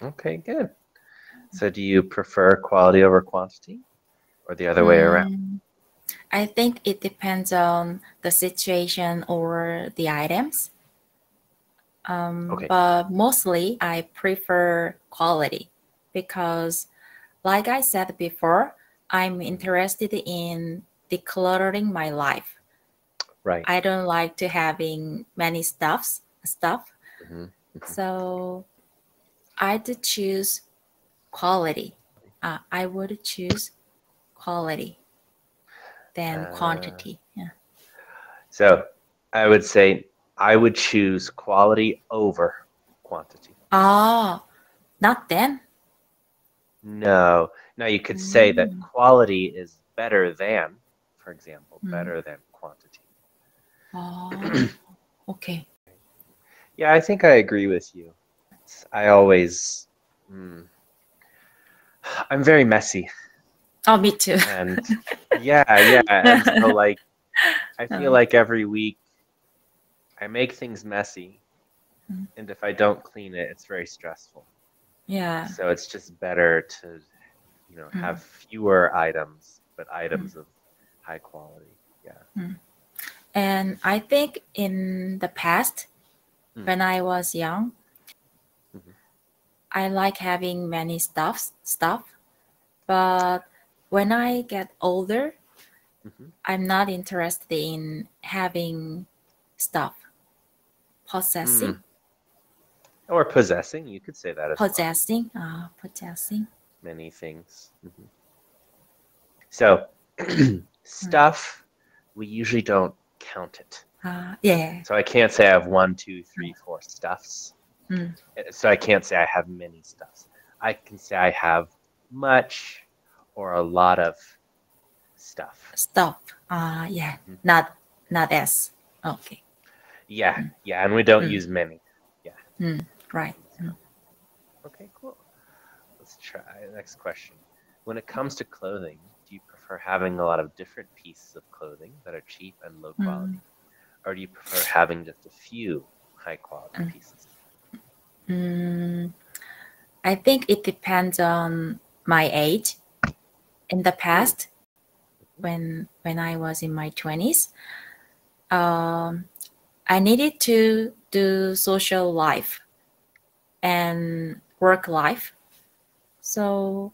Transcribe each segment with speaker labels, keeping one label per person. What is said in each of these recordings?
Speaker 1: Okay, good. So do you prefer quality over quantity or the other way around?
Speaker 2: Mm, I think it depends on the situation or the items.
Speaker 1: Okay.
Speaker 2: But mostly I prefer quality because, like I said before, I'm
Speaker 1: Mhm.
Speaker 2: interested in decluttering my life.
Speaker 1: Right.
Speaker 2: I don't like to having many stuff.
Speaker 1: Hmm. Hmm.
Speaker 2: So I'd choose quality. I would choose quality than
Speaker 1: Uh,
Speaker 2: quantity. Yeah.
Speaker 1: so I would say I would choose quality over quantity.
Speaker 2: Oh, not then.
Speaker 1: No. Now you could say that
Speaker 2: Mm,
Speaker 1: quality is better than, for example,
Speaker 2: mm.
Speaker 1: better than quantity.
Speaker 2: Oh, okay.
Speaker 1: Yeah, I think I agree with you. I always, mm, I'm very messy,
Speaker 2: Oh, me too.
Speaker 1: and yeah, and so like I feel
Speaker 2: Uh,
Speaker 1: like every week I make things messy,
Speaker 2: mm,
Speaker 1: and if I don't clean it, it's very stressful.
Speaker 2: yeah.
Speaker 1: So it's just better to, have
Speaker 2: Mm,
Speaker 1: fewer items, but
Speaker 2: mm,
Speaker 1: items of high quality. Yeah.
Speaker 2: mm. And I think in the past,
Speaker 1: Mm.
Speaker 2: when I was young,
Speaker 1: Hmm.
Speaker 2: I like having many stuff. But when I get older,
Speaker 1: Hmm.
Speaker 2: I'm not interested in having stuff.
Speaker 1: Mm.
Speaker 2: Possessing,
Speaker 1: Or possessing, you could say that as well.
Speaker 2: possessing.
Speaker 1: Many things. Hmm. So,
Speaker 2: Mm.
Speaker 1: stuff, we usually don't count it.
Speaker 2: Yeah.
Speaker 1: So I can't say I have one, two, three, four stuffs.
Speaker 2: Mm.
Speaker 1: So I can't say I have many stuffs. I can say I have much or a lot of stuff.
Speaker 2: Stuff. Yeah.
Speaker 1: Hmm.
Speaker 2: Not S. Okay.
Speaker 1: Yeah,
Speaker 2: Mm.
Speaker 1: yeah, and we don't
Speaker 2: Mm.
Speaker 1: use many. Yeah,
Speaker 2: Mm.
Speaker 1: we
Speaker 2: Right.
Speaker 1: use
Speaker 2: Mm.
Speaker 1: some. Okay, cool. Let's try next question. When it comes to clothing, do you prefer having a lot of different pieces of clothing that are cheap and low
Speaker 2: Mm.
Speaker 1: quality, or do you prefer having just a few high quality
Speaker 2: Mm.
Speaker 1: pieces?
Speaker 2: Mm. I think it depends on my age. In the
Speaker 1: Hmm.
Speaker 2: past, when I was in my 20s, um, I needed to do social life and work life. So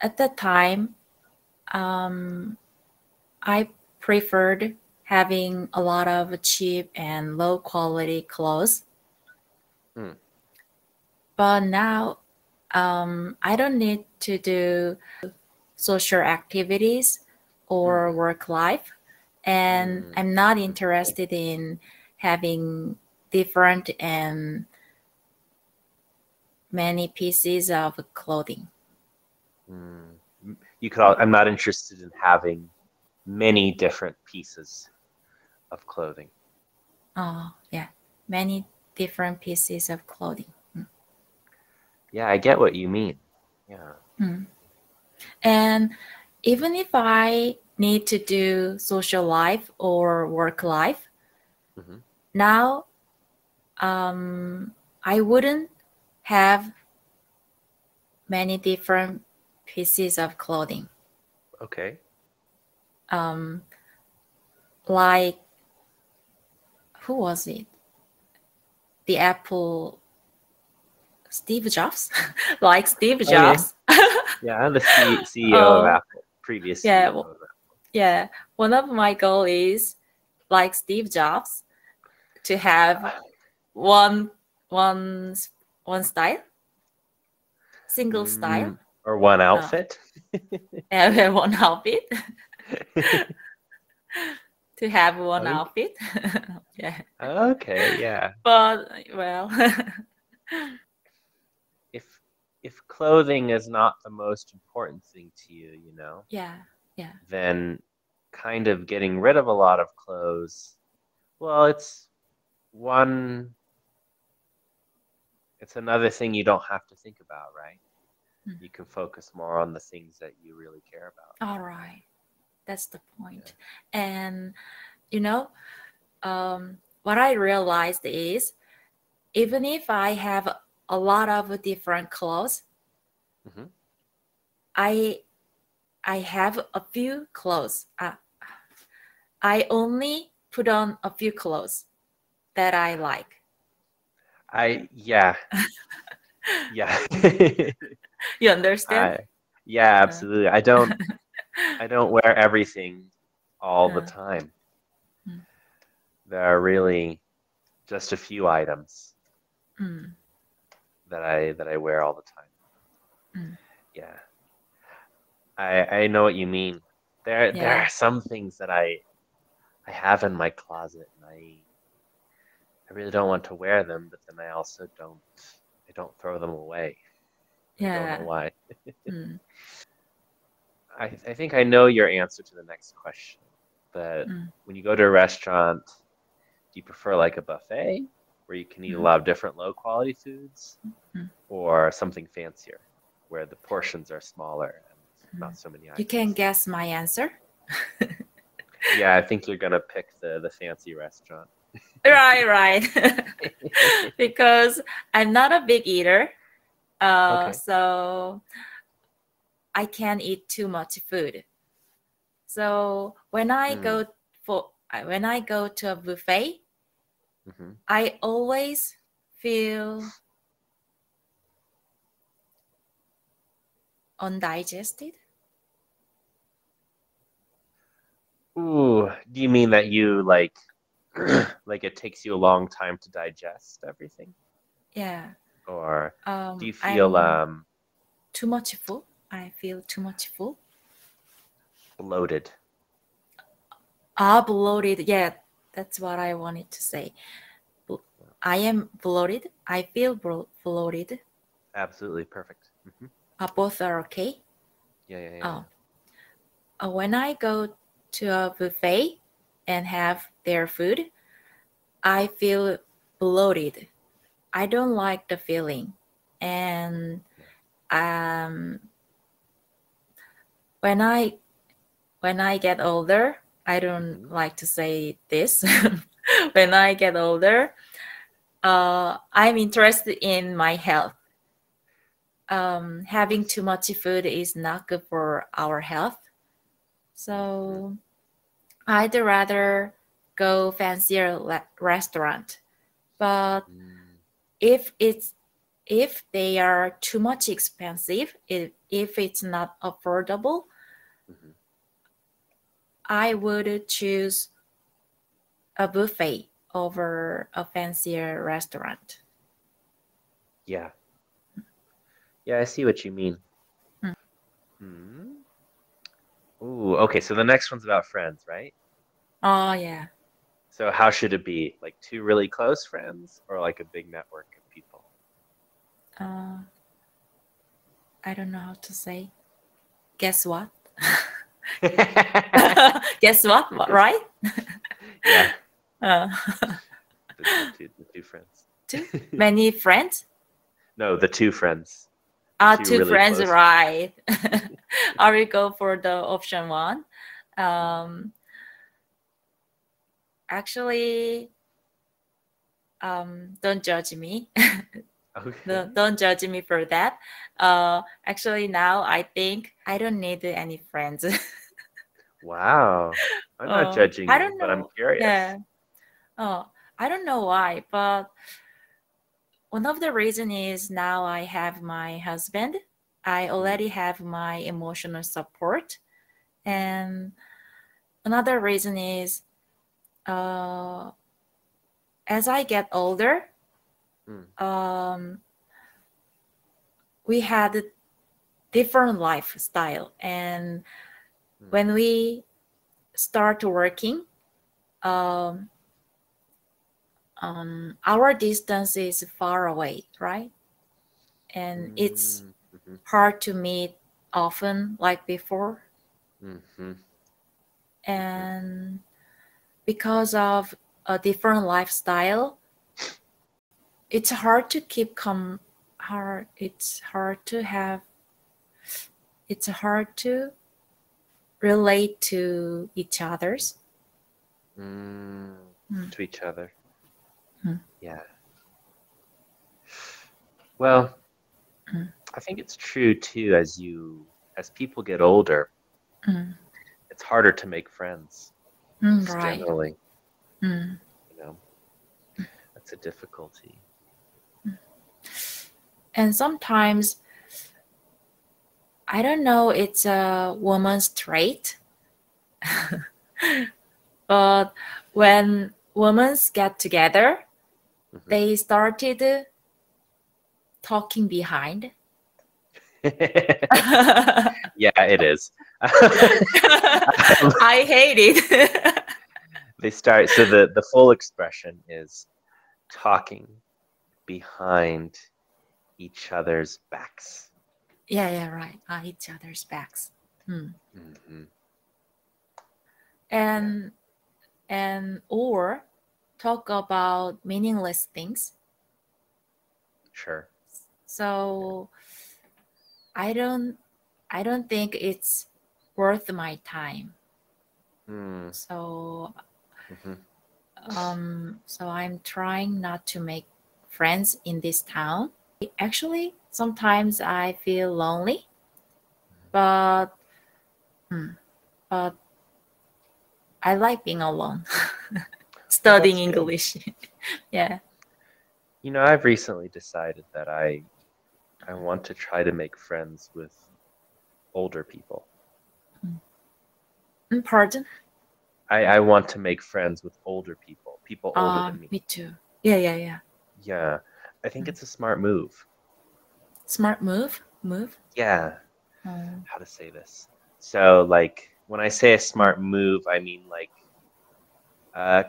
Speaker 2: at that time, um, I preferred having a lot of cheap and low quality clothes.
Speaker 1: Hmm.
Speaker 2: But now, I don't need to do social activities or
Speaker 1: Hmm.
Speaker 2: work life, and
Speaker 1: Hmm.
Speaker 2: I'm not
Speaker 1: Hmm.
Speaker 2: interested in having different and many pieces of clothing.
Speaker 1: Hmm. I'm not interested in having many different pieces of clothing.
Speaker 2: Oh, yeah, many different pieces of clothing.
Speaker 1: Yeah, I get what you mean. Yeah.
Speaker 2: Mm. And even if I need to do social life or work life,
Speaker 1: Hmm.
Speaker 2: now um, I wouldn't have many different pieces of clothing.
Speaker 1: Okay.
Speaker 2: Um, like, who was it? The Apple Steve Jobs? Like Steve
Speaker 1: Oh yeah.
Speaker 2: Jobs?
Speaker 1: Yeah, the CEO of
Speaker 2: uh,
Speaker 1: Apple, previous
Speaker 2: yeah,
Speaker 1: CEO of
Speaker 2: yeah. One of my goals is like Steve Jobs to have
Speaker 1: Apple.
Speaker 2: one one one style, single style,
Speaker 1: Or one
Speaker 2: uh,
Speaker 1: outfit.
Speaker 2: and one outfit to have one
Speaker 1: Okay.
Speaker 2: outfit. Yeah,
Speaker 1: Okay, yeah.
Speaker 2: but well,
Speaker 1: If clothing is not the most important thing to you,
Speaker 2: yeah, yeah.
Speaker 1: then kind of getting rid of a lot of clothes, well, one it's another thing you don't have to think about, right?
Speaker 2: Mm.
Speaker 1: You can focus more on the things that you really care about.
Speaker 2: All right, that's the
Speaker 1: Yeah.
Speaker 2: point. And you know, what I realized is even if I have a lot of different clothes.
Speaker 1: Hmm.
Speaker 2: I I have a few clothes. I only put on a few clothes that I like.
Speaker 1: Yeah, yeah.
Speaker 2: You understand?
Speaker 1: I yeah,
Speaker 2: Uh,
Speaker 1: absolutely. I don't wear everything all the
Speaker 2: uh,
Speaker 1: time.
Speaker 2: mm,
Speaker 1: There are really just a few items
Speaker 2: mm,
Speaker 1: that I wear all the time.
Speaker 2: mm.
Speaker 1: Yeah. I know what you mean. There
Speaker 2: Yeah,
Speaker 1: are some things that I have in my closet and I really don't want to wear them, but then I don't throw them away. I don't know
Speaker 2: yeah.
Speaker 1: why.
Speaker 2: Mm,
Speaker 1: I think I know your answer to the next question, but
Speaker 2: mm,
Speaker 1: when you go to a restaurant, do you prefer like a buffet where you can eat a
Speaker 2: mm,
Speaker 1: lot of different low quality foods
Speaker 2: mm,
Speaker 1: or something fancier where the portions are smaller and
Speaker 2: mm.
Speaker 1: not so many
Speaker 2: You can
Speaker 1: items?
Speaker 2: guess my answer.
Speaker 1: Yeah, I think you're gonna pick the fancy restaurant.
Speaker 2: Right, right. Because I'm not a big eater,
Speaker 1: Okay.
Speaker 2: so I can't eat too much food. So
Speaker 1: Mm,
Speaker 2: when I go to a buffet,
Speaker 1: hmm.
Speaker 2: I always feel undigested.
Speaker 1: Ooh, do you mean that you like like it takes you a long time to digest everything?
Speaker 2: Yeah.
Speaker 1: Or do you feel
Speaker 2: I'm too much full. I feel too much full.
Speaker 1: bloated?
Speaker 2: Bloated. Yeah, that's what I wanted to say. I am bloated. I feel bloated.
Speaker 1: Absolutely perfect. Hmm.
Speaker 2: Both are okay.
Speaker 1: Yeah, yeah, yeah,
Speaker 2: Oh, when I go to a buffet and have their food, I feel bloated. I don't like the feeling. And
Speaker 1: yeah.
Speaker 2: um, when I when I get older, I don't
Speaker 1: Hmm.
Speaker 2: like to say this. When I get older, I'm interested in my health. Having too much food is not good for our health.
Speaker 1: Hmm.
Speaker 2: So I'd rather go fancier restaurant. But
Speaker 1: Mm,
Speaker 2: if it's if they are too much expensive, if it's not affordable,
Speaker 1: hmm.
Speaker 2: I would choose a buffet over a fancier restaurant.
Speaker 1: Yeah, yeah, I see what you mean.
Speaker 2: Mm.
Speaker 1: Hmm. Ooh, okay, so the next one's about friends, right?
Speaker 2: Oh yeah.
Speaker 1: So how should it be? Like two really close friends or like a big network of people?
Speaker 2: Uh, I don't know how to say. Guess what? Guess what? Right?
Speaker 1: Yeah,
Speaker 2: Uh,
Speaker 1: the two friends.
Speaker 2: Too many friends.
Speaker 1: No, the two friends. The two
Speaker 2: Two
Speaker 1: really
Speaker 2: friends,
Speaker 1: close friends.
Speaker 2: right? I will go for the option one. Um, Actually, don't judge me.
Speaker 1: Okay.
Speaker 2: Don't judge me for that. Actually, now I think I don't need any friends.
Speaker 1: Wow. I'm not judging
Speaker 2: I
Speaker 1: you,
Speaker 2: don't
Speaker 1: but I'm
Speaker 2: know.
Speaker 1: curious.
Speaker 2: Yeah. Oh, I don't know why, but one of the reason is now I have my husband. I
Speaker 1: Mm,
Speaker 2: already have my emotional support, and another reason is uh, as I get older,
Speaker 1: mm,
Speaker 2: um, we had a different lifestyle, and
Speaker 1: mm,
Speaker 2: when we start working, um, our distance is far away, right? And it's
Speaker 1: mm, mhm,
Speaker 2: hard to meet often like before.
Speaker 1: mhm, mhm.
Speaker 2: And because of a different lifestyle, it's hard to keep hard. It's hard to relate to each other's.
Speaker 1: Mm,
Speaker 2: Mm,
Speaker 1: to each other.
Speaker 2: mm,
Speaker 1: Yeah. Well,
Speaker 2: Mm,
Speaker 1: I think it's true too. As people get older,
Speaker 2: mm,
Speaker 1: it's harder to make friends. Just
Speaker 2: right.
Speaker 1: generally,
Speaker 2: Mm,
Speaker 1: you know, that's a difficulty.
Speaker 2: mm. And sometimes I don't know it's a woman's trait, but when women get together,
Speaker 1: Hmm.
Speaker 2: they started talking behind.
Speaker 1: Yeah, it is.
Speaker 2: I hate it.
Speaker 1: They start, so the full expression is talking behind each other's backs.
Speaker 2: Yeah, yeah, right. On each other's backs. Hmm.
Speaker 1: Hmm. Yeah,
Speaker 2: And or talk about meaningless things.
Speaker 1: sure. Yeah.
Speaker 2: So I don't I don't think it's worth my time.
Speaker 1: Mm,
Speaker 2: So
Speaker 1: hmm.
Speaker 2: so I'm trying not to make friends in this town. Actually, sometimes I feel lonely, but hmm, but I like being alone,
Speaker 1: Well,
Speaker 2: studying
Speaker 1: that's good.
Speaker 2: English. Yeah.
Speaker 1: I've recently decided that I want to try to make friends with older people.
Speaker 2: Pardon?
Speaker 1: I want to make friends with older people, people older than me.
Speaker 2: Me too. Yeah, yeah, yeah.
Speaker 1: Yeah, I think
Speaker 2: Mm.
Speaker 1: it's a smart move.
Speaker 2: Smart move. Move.
Speaker 1: Yeah,
Speaker 2: Oh.
Speaker 1: how to say this? So, like, when I say a smart move, I mean like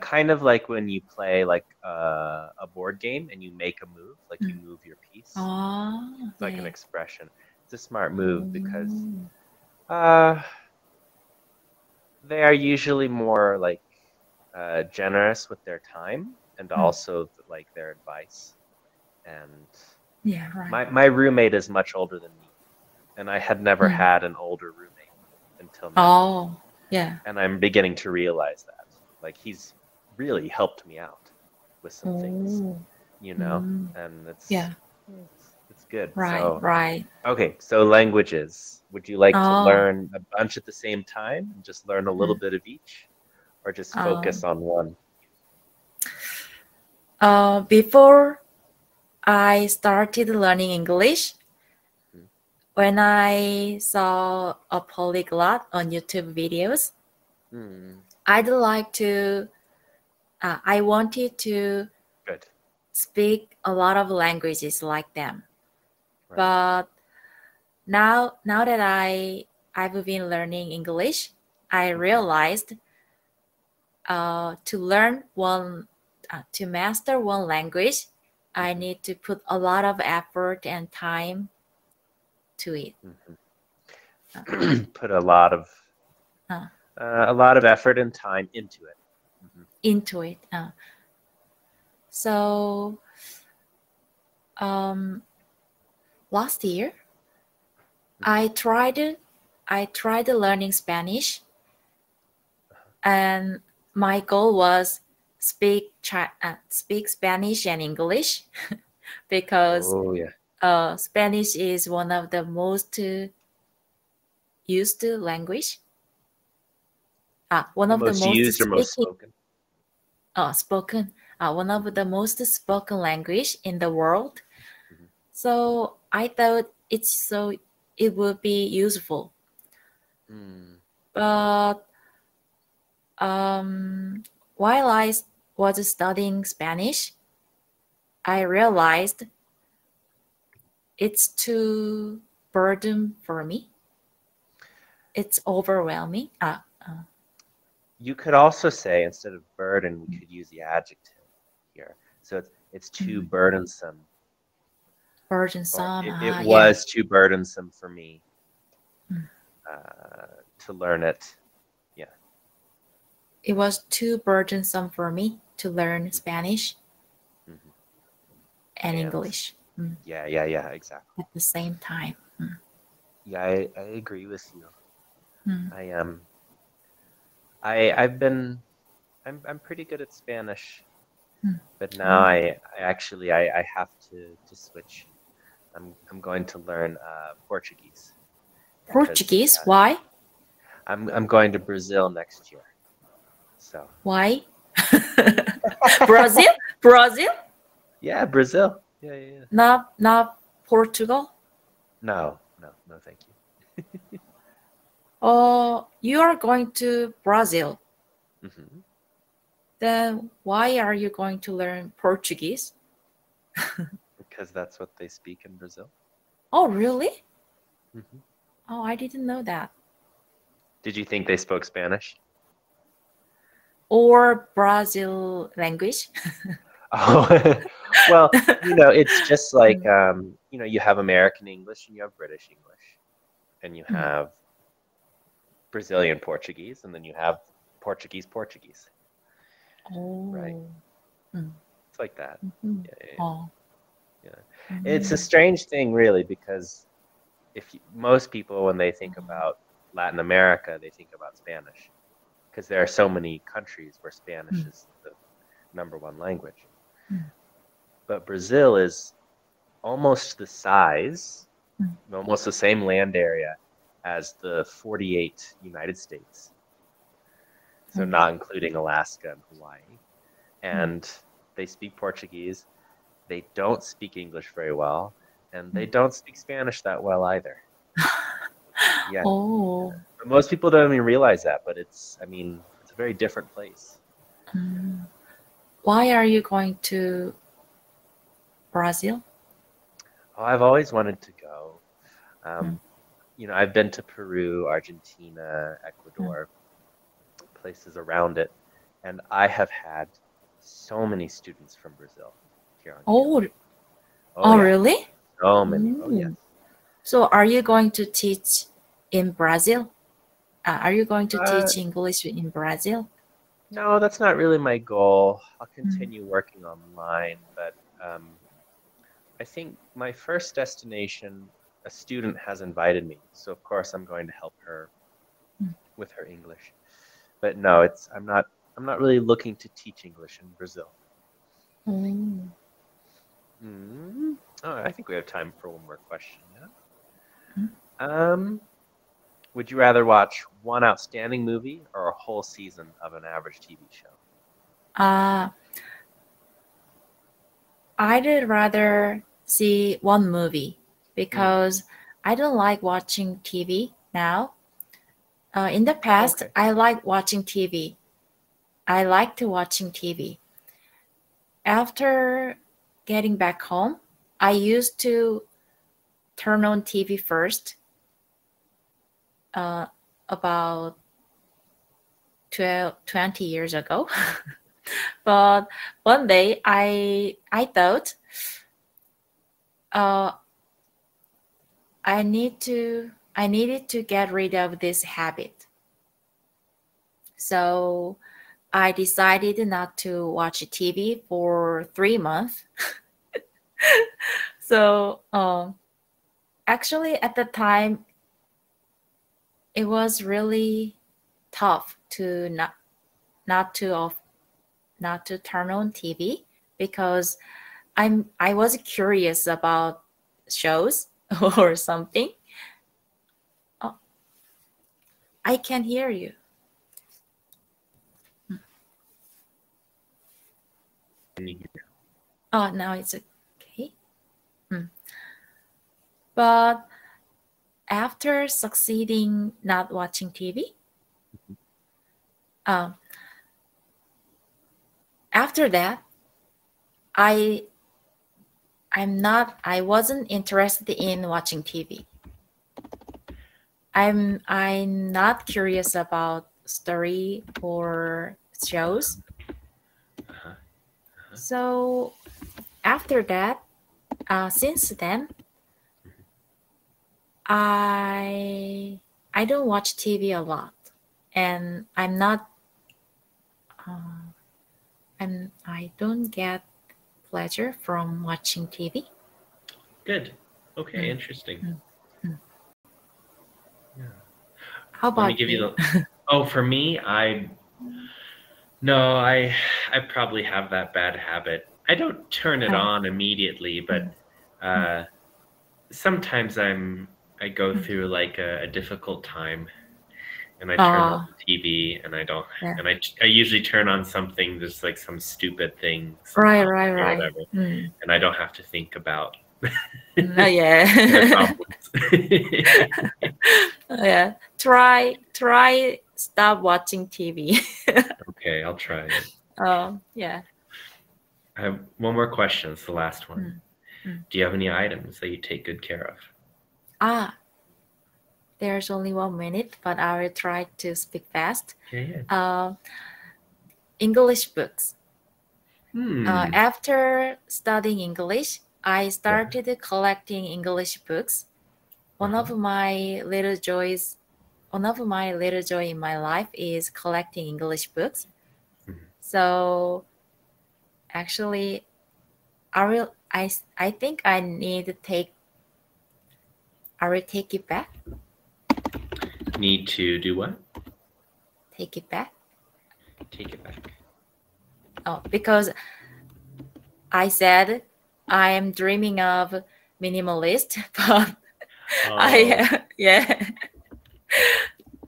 Speaker 1: kind of like when you play like a board game and you make a move, like you
Speaker 2: Mm.
Speaker 1: move your piece.
Speaker 2: Oh,
Speaker 1: It's like an
Speaker 2: yeah.
Speaker 1: expression. It's a smart move because
Speaker 2: Oh.
Speaker 1: uh, they are usually more like generous with their time and
Speaker 2: Mm.
Speaker 1: also like their advice. And
Speaker 2: Yeah, right.
Speaker 1: my roommate is much older than me, and I had never
Speaker 2: Mm.
Speaker 1: had an older roommate until now.
Speaker 2: Oh, yeah.
Speaker 1: And I'm beginning to realize that. Like he's really helped me out with some things,
Speaker 2: Oh.
Speaker 1: you know,
Speaker 2: Mm.
Speaker 1: and
Speaker 2: Yeah,
Speaker 1: it's good.
Speaker 2: right,
Speaker 1: So,
Speaker 2: right.
Speaker 1: okay, so languages. Would you like to
Speaker 2: Oh.
Speaker 1: learn a bunch at the same time and just learn a little
Speaker 2: Mm.
Speaker 1: bit of each, or just focus
Speaker 2: Um,
Speaker 1: on one?
Speaker 2: Before I started learning English,
Speaker 1: Hmm.
Speaker 2: when I saw a polyglot on YouTube videos,
Speaker 1: Hmm.
Speaker 2: I'd like to, I wanted to
Speaker 1: Good.
Speaker 2: speak a lot of languages like them.
Speaker 1: Right.
Speaker 2: But now that I've been learning English, I
Speaker 1: Hmm.
Speaker 2: realized to learn to master one language, I
Speaker 1: Hmm.
Speaker 2: need to put a lot of effort and time to it. Uh,
Speaker 1: Put
Speaker 2: uh,
Speaker 1: a lot of effort and time into it. Hmm.
Speaker 2: into it. So um, last year,
Speaker 1: Hmm.
Speaker 2: I tried learning Spanish, and my goal was speak Spanish and English because
Speaker 1: Oh yeah.
Speaker 2: Spanish is one of the most used language. One
Speaker 1: The
Speaker 2: of the
Speaker 1: most
Speaker 2: most
Speaker 1: used or most
Speaker 2: speaking
Speaker 1: spoken.
Speaker 2: spoken. One of
Speaker 1: Hmm.
Speaker 2: the most spoken language in the world.
Speaker 1: Hmm.
Speaker 2: So I thought it would be useful.
Speaker 1: Mm.
Speaker 2: But um, while I was studying Spanish, I realized it's too burden for me. It's overwhelming.
Speaker 1: You could also say instead of burden, we could use the adjective here. So it's too
Speaker 2: Mm,
Speaker 1: burdensome, or
Speaker 2: burdensome.
Speaker 1: it
Speaker 2: Yeah.
Speaker 1: was too burdensome for me
Speaker 2: Mm.
Speaker 1: to learn it. Yeah.
Speaker 2: It was too burdensome for me to learn
Speaker 1: Hmm.
Speaker 2: Spanish
Speaker 1: Hmm.
Speaker 2: and
Speaker 1: And
Speaker 2: English
Speaker 1: yeah, exactly.
Speaker 2: at the same time.
Speaker 1: Yeah, I agree with you.
Speaker 2: Mm.
Speaker 1: I I've been I'm pretty good at Spanish,
Speaker 2: Mm.
Speaker 1: but now
Speaker 2: Oh.
Speaker 1: I actually I have to switch. I'm going to learn Portuguese because
Speaker 2: Portuguese? Why?
Speaker 1: I'm going to Brazil next year. So
Speaker 2: Why? Brazil? Brazil?
Speaker 1: yeah, Brazil. Yeah.
Speaker 2: Not Portugal?
Speaker 1: No, thank you.
Speaker 2: Oh, you are going to Brazil.
Speaker 1: Hmm.
Speaker 2: Then why are you going to learn Portuguese?
Speaker 1: Because that's what they speak in Brazil.
Speaker 2: Oh, really?
Speaker 1: Hmm.
Speaker 2: Oh, I didn't know that.
Speaker 1: Did you think they spoke Spanish?
Speaker 2: Or Brazil language?
Speaker 1: Oh, well, it's just like you have American English and you have British English, and you
Speaker 2: Mm.
Speaker 1: have Brazilian Portuguese, and then you have Portuguese. Right?
Speaker 2: Oh. Mm.
Speaker 1: It's like that.
Speaker 2: Mhm.
Speaker 1: Yeah.
Speaker 2: Oh.
Speaker 1: Yeah. It's a
Speaker 2: Mm.
Speaker 1: strange thing, really, because most people, when they think about Latin America, they think about Spanish, because there are so many countries where Spanish
Speaker 2: Mm.
Speaker 1: is the number one language.
Speaker 2: Mm.
Speaker 1: But Brazil is almost the size,
Speaker 2: Mm.
Speaker 1: almost the same land area as the 48 United States. So
Speaker 2: Mm.
Speaker 1: not including Alaska and Hawaii.
Speaker 2: Mm.
Speaker 1: And they speak Portuguese. They don't speak English very well, and they
Speaker 2: Mm.
Speaker 1: don't speak Spanish that well either. Yeah.
Speaker 2: Oh.
Speaker 1: But most people don't even realize that, but it's a very different place.
Speaker 2: Mm. Why are you going to Brazil?
Speaker 1: Oh, I've always wanted to go.
Speaker 2: Mm.
Speaker 1: Um, I've been to Peru, Argentina,
Speaker 2: Mm.
Speaker 1: Ecuador, places around it, and I have had so many students from Brazil here on
Speaker 2: Oh,
Speaker 1: campus. Oh
Speaker 2: oh,
Speaker 1: yeah,
Speaker 2: really?
Speaker 1: so many. Oh yes.
Speaker 2: Mm. So, are you going to teach in Brazil? Are you going to
Speaker 1: Uh,
Speaker 2: teach English in Brazil?
Speaker 1: no, that's not really my goal. I'll
Speaker 2: Mm.
Speaker 1: continue working online, but I think my first destination, a student has invited me, so of course I'm going to help her
Speaker 2: Mm.
Speaker 1: with her English. But no, I'm not really looking to teach English in Brazil.
Speaker 2: Mm.
Speaker 1: Oh, I think we have time for one more question. Yeah.
Speaker 2: Mm.
Speaker 1: Would you rather watch one outstanding movie or a whole season of an average TV show?
Speaker 2: Uh, I'd rather see one movie
Speaker 1: Hmm.
Speaker 2: because I don't like watching TV now. In the
Speaker 1: Oh,
Speaker 2: past,
Speaker 1: okay.
Speaker 2: I like watching TV. I liked watching TV. After getting back home, I used to turn on TV first, uh, about 20 years ago. But one day I thought uh, I needed to get rid of this habit. So I decided not to watch TV for 3 months. So actually, at the time, it was really tough to not to off not to turn on TV because I was curious about shows or something. Oh, I can hear you. Oh, now it's okay. Mm. But after succeeding not watching TV, um, after that, I I wasn't interested in watching TV. I'm not curious about story or shows.
Speaker 1: Uh-huh.
Speaker 2: So after that, since then, I I don't watch TV a lot, and I'm not I don't get pleasure from watching TV.
Speaker 3: Good. Okay,
Speaker 2: Mm,
Speaker 3: interesting.
Speaker 2: mm, mm.
Speaker 3: Yeah.
Speaker 2: How
Speaker 3: Let me
Speaker 2: about
Speaker 3: give you
Speaker 2: you?
Speaker 3: the. Oh, for me, no, I probably have that bad habit. I don't turn it
Speaker 2: Oh,
Speaker 3: on immediately,
Speaker 2: mm,
Speaker 3: but
Speaker 2: mm,
Speaker 3: uh, sometimes I go through like a difficult time, and I turn on the TV, and I don't,
Speaker 2: Yeah.
Speaker 3: and I usually turn on something just like some stupid thing, some
Speaker 2: Right,
Speaker 3: topic
Speaker 2: right,
Speaker 3: or
Speaker 2: right.
Speaker 3: whatever,
Speaker 2: Mm.
Speaker 3: and I don't have to think about
Speaker 2: Oh,
Speaker 3: the
Speaker 2: yeah.
Speaker 3: problems.
Speaker 2: Yeah. Try stop watching TV.
Speaker 3: Okay, I'll try it.
Speaker 2: Yeah.
Speaker 3: I have one more question. It's the last one.
Speaker 2: Mm.
Speaker 3: Do you have any items that you take good care of?
Speaker 2: There's only 1 minute, but I will try to speak fast.
Speaker 3: Yeah.
Speaker 2: English books.
Speaker 3: Hmm.
Speaker 2: After studying English, I started collecting English books. One of my little joys in my life is collecting English books. So actually, I think I will take it back.
Speaker 3: Need to do what?
Speaker 2: Take it back.
Speaker 3: Take it back.
Speaker 2: Oh, because I said I am dreaming of minimalist, but yeah.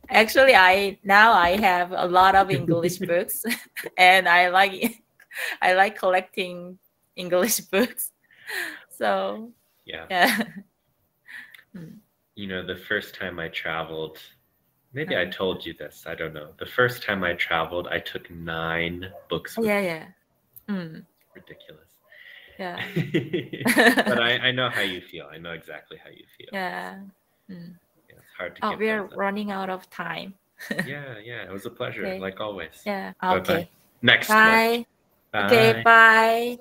Speaker 2: Actually, I have a lot of English books, and I like collecting English books. So yeah.
Speaker 3: You know, the first time I traveled, maybe I told you this, I don't know. The first time I traveled, I took 9 books with me.
Speaker 2: Yeah.
Speaker 3: Ridiculous.
Speaker 2: Yeah.
Speaker 3: But I know how you feel. I know exactly how you feel.
Speaker 2: Yeah.
Speaker 3: It's hard to get
Speaker 2: we're
Speaker 3: those up.
Speaker 2: running out of time.
Speaker 3: Yeah. It was a pleasure,
Speaker 2: Okay.
Speaker 3: like always.
Speaker 2: Yeah.
Speaker 3: Bye-bye.
Speaker 2: Okay.
Speaker 3: Next
Speaker 2: Bye.
Speaker 3: one.
Speaker 2: Okay. Bye.